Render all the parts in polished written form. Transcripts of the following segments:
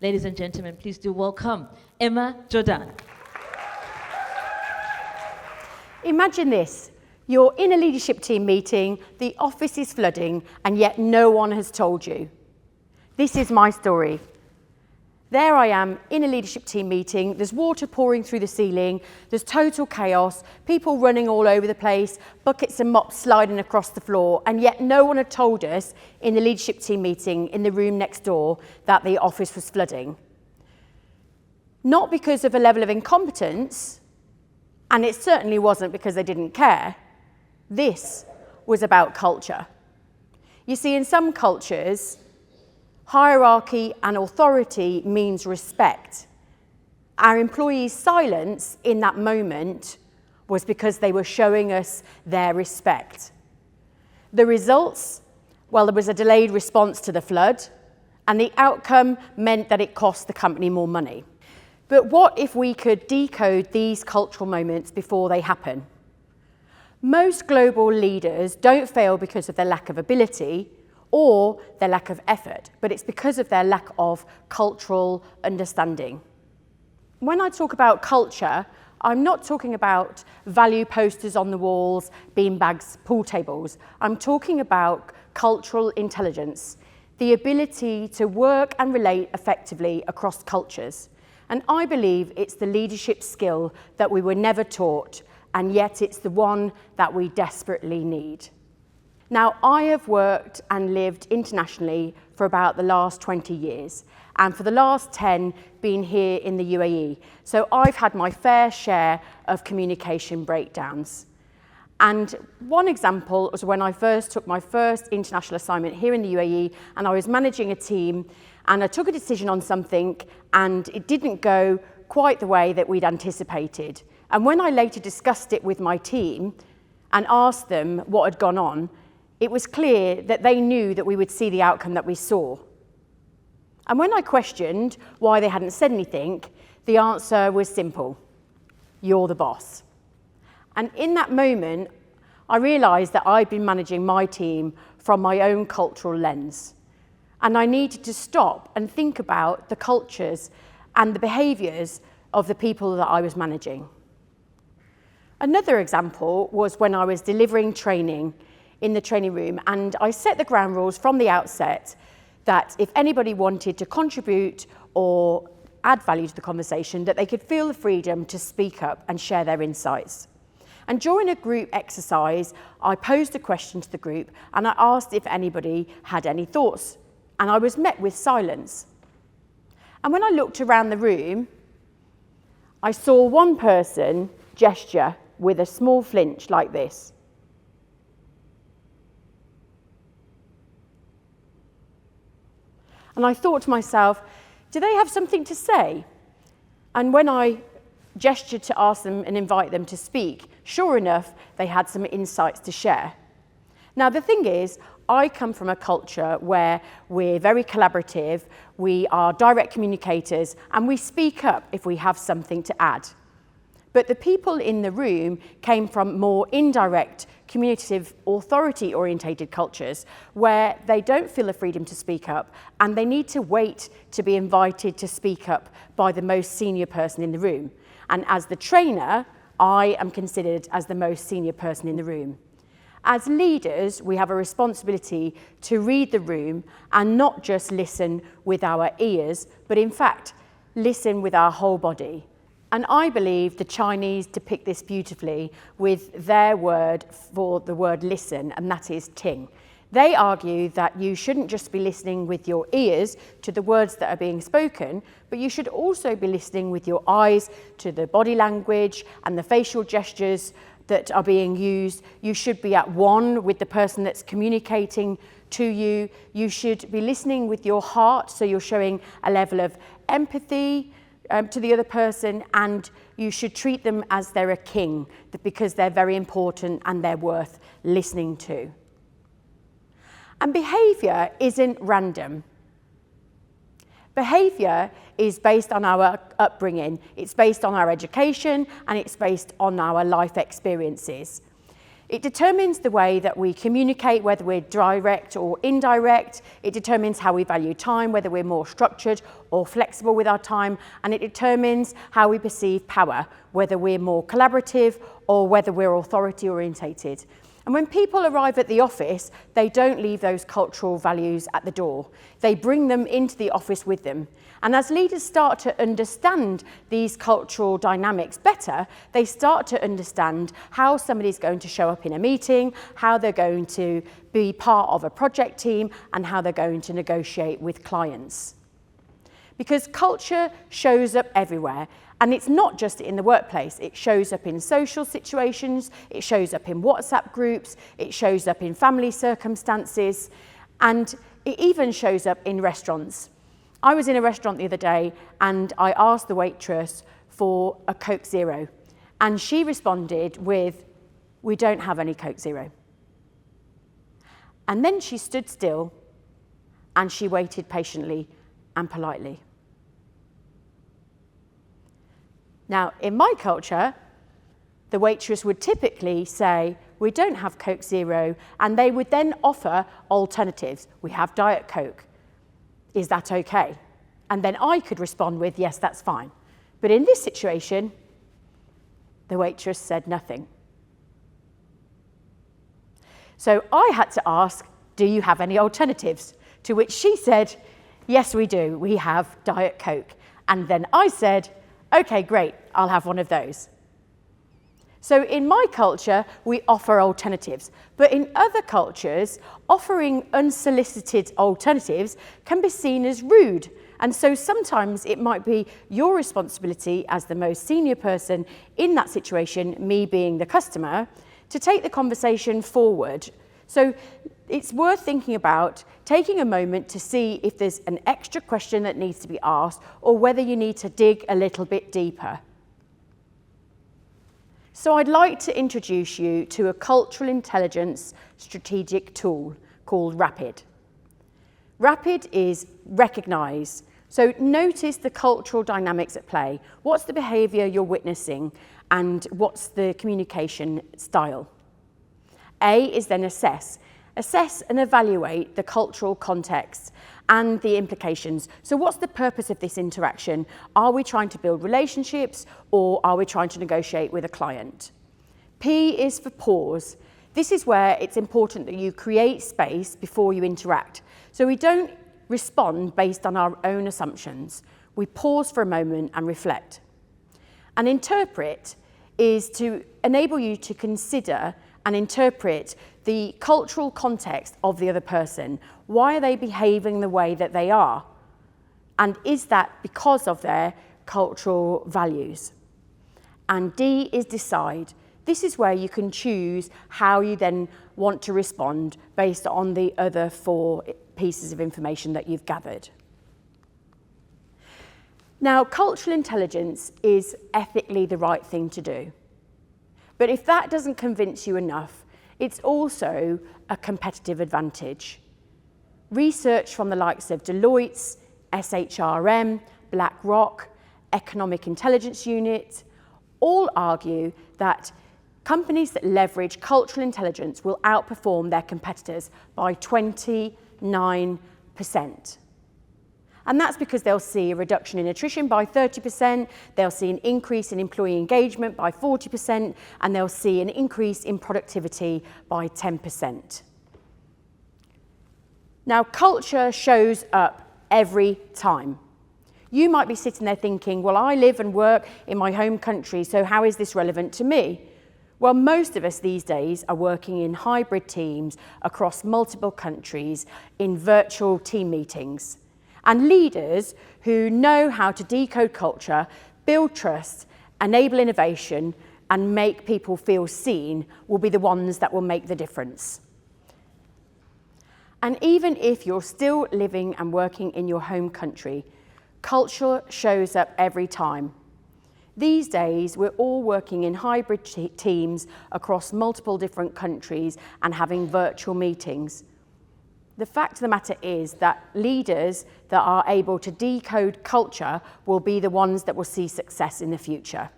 Ladies and gentlemen, please do welcome Emma Jordaan. Imagine this. You're in a leadership team meeting, the office is flooding, and yet no one has told you. This is my story. There I am in a leadership team meeting, there's water pouring through the ceiling, there's total chaos, people running all over the place, buckets and mops sliding across the floor, and yet no one had told us in the leadership team meeting in the room next door that the office was flooding. Not because of a level of incompetence, and it certainly wasn't because they didn't care. This was about culture. You see, in some cultures, hierarchy and authority means respect. Our employees' silence in that moment was because they were showing us their respect. The results, well, there was a delayed response to the flood, and the outcome meant that it cost the company more money. But what if we could decode these cultural moments before they happen? Most global leaders don't fail because of their lack of ability or their lack of effort, but it's because of their lack of cultural understanding. When I talk about culture, I'm not talking about value posters on the walls, beanbags, pool tables. I'm talking about cultural intelligence, the ability to work and relate effectively across cultures. And I believe it's the leadership skill that we were never taught, and yet it's the one that we desperately need. Now, I have worked and lived internationally for about the last 20 years, and for the last 10 been here in the UAE. So I've had my fair share of communication breakdowns. And one example was when I first took my first international assignment here in the UAE, and I was managing a team, and I took a decision on something, and it didn't go quite the way that we'd anticipated. And when I later discussed it with my team and asked them what had gone on, it was clear that they knew that we would see the outcome that we saw. And when I questioned why they hadn't said anything, the answer was simple: you're the boss. And in that moment, I realised that I'd been managing my team from my own cultural lens. And I needed to stop and think about the cultures and the behaviours of the people that I was managing. Another example was when I was delivering training in the training room, and I set the ground rules from the outset that if anybody wanted to contribute or add value to the conversation, that they could feel the freedom to speak up and share their insights. And during a group exercise, I posed a question to the group and I asked if anybody had any thoughts, and I was met with silence. And when I looked around the room, I saw one person gesture with a small flinch like this. And I thought to myself, do they have something to say? And when I gestured to ask them and invite them to speak, sure enough, they had some insights to share. Now, the thing is, I come from a culture where we're very collaborative, we are direct communicators, and we speak up if we have something to add. But the people in the room came from more indirect, communicative, authority-orientated cultures where they don't feel the freedom to speak up, and they need to wait to be invited to speak up by the most senior person in the room. And as the trainer, I am considered as the most senior person in the room. As leaders, we have a responsibility to read the room and not just listen with our ears, but in fact, listen with our whole body. And I believe the Chinese depict this beautifully with their word for the word listen, and that is ting. They argue that you shouldn't just be listening with your ears to the words that are being spoken, but you should also be listening with your eyes to the body language and the facial gestures that are being used. You should be at one with the person that's communicating to you. You should be listening with your heart, so you're showing a level of empathy to the other person, and you should treat them as they're a king, because they're very important and they're worth listening to. And behaviour isn't random. Behaviour is based on our upbringing, it's based on our education, and it's based on our life experiences. It determines the way that we communicate, whether we're direct or indirect. It determines how we value time, whether we're more structured or flexible with our time. And it determines how we perceive power, whether we're more collaborative or whether we're authority orientated. And when people arrive at the office, they don't leave those cultural values at the door. They bring them into the office with them. And as leaders start to understand these cultural dynamics better, they start to understand how somebody's going to show up in a meeting, how they're going to be part of a project team, and how they're going to negotiate with clients. Because culture shows up everywhere. And it's not just in the workplace. It shows up in social situations, it shows up in WhatsApp groups, it shows up in family circumstances, and it even shows up in restaurants. I was in a restaurant the other day and I asked the waitress for a Coke Zero, and she responded with, "We don't have any Coke Zero." And then she stood still and she waited patiently and politely. Now, in my culture, the waitress would typically say, "We don't have Coke Zero," and they would then offer alternatives. "We have Diet Coke. Is that okay?" And then I could respond with, "Yes, that's fine." But in this situation, the waitress said nothing. So I had to ask, "Do you have any alternatives?" To which she said, "Yes, we do. We have Diet Coke." And then I said, "Okay, great, I'll have one of those." So in my culture, we offer alternatives. But in other cultures, offering unsolicited alternatives can be seen as rude. And so sometimes it might be your responsibility as the most senior person in that situation, me being the customer, to take the conversation forward. So it's worth thinking about taking a moment to see if there's an extra question that needs to be asked or whether you need to dig a little bit deeper. So I'd like to introduce you to a cultural intelligence strategic tool called RAPID. RAPID is recognise. So notice the cultural dynamics at play. What's the behaviour you're witnessing and what's the communication style? A is then assess. Assess and evaluate the cultural context and the implications. So what's the purpose of this interaction? Are we trying to build relationships or are we trying to negotiate with a client? P is for pause. This is where it's important that you create space before you interact. So we don't respond based on our own assumptions. We pause for a moment and reflect. And interpret is to enable you to consider and interpret the cultural context of the other person. Why are they behaving the way that they are? And is that because of their cultural values? And D is decide. This is where you can choose how you then want to respond based on the other 4 pieces of information that you've gathered. Now, cultural intelligence is ethically the right thing to do. But if that doesn't convince you enough, it's also a competitive advantage. Research from the likes of Deloitte's, SHRM, BlackRock, Economic Intelligence Unit, all argue that companies that leverage cultural intelligence will outperform their competitors by 29%. And that's because they'll see a reduction in attrition by 30%, they'll see an increase in employee engagement by 40%, and they'll see an increase in productivity by 10%. Now, culture shows up every time. You might be sitting there thinking, well, I live and work in my home country, so how is this relevant to me? Well, most of us these days are working in hybrid teams across multiple countries in virtual team meetings. And leaders who know how to decode culture, build trust, enable innovation, and make people feel seen will be the ones that will make the difference. And even if you're still living and working in your home country, culture shows up every time. These days, we're all working in hybrid teams across multiple different countries and having virtual meetings. The fact of the matter is that leaders that are able to decode culture will be the ones that will see success in the future.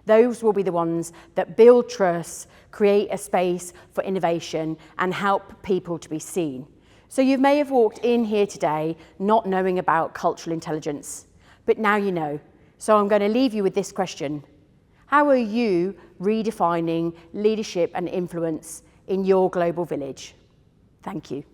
Those will be the ones that build trust, create a space for innovation, and help people to be seen. So you may have walked in here today not knowing about cultural intelligence, but now you know. So I'm going to leave you with this question. How are you redefining leadership and influence in your global village? Thank you.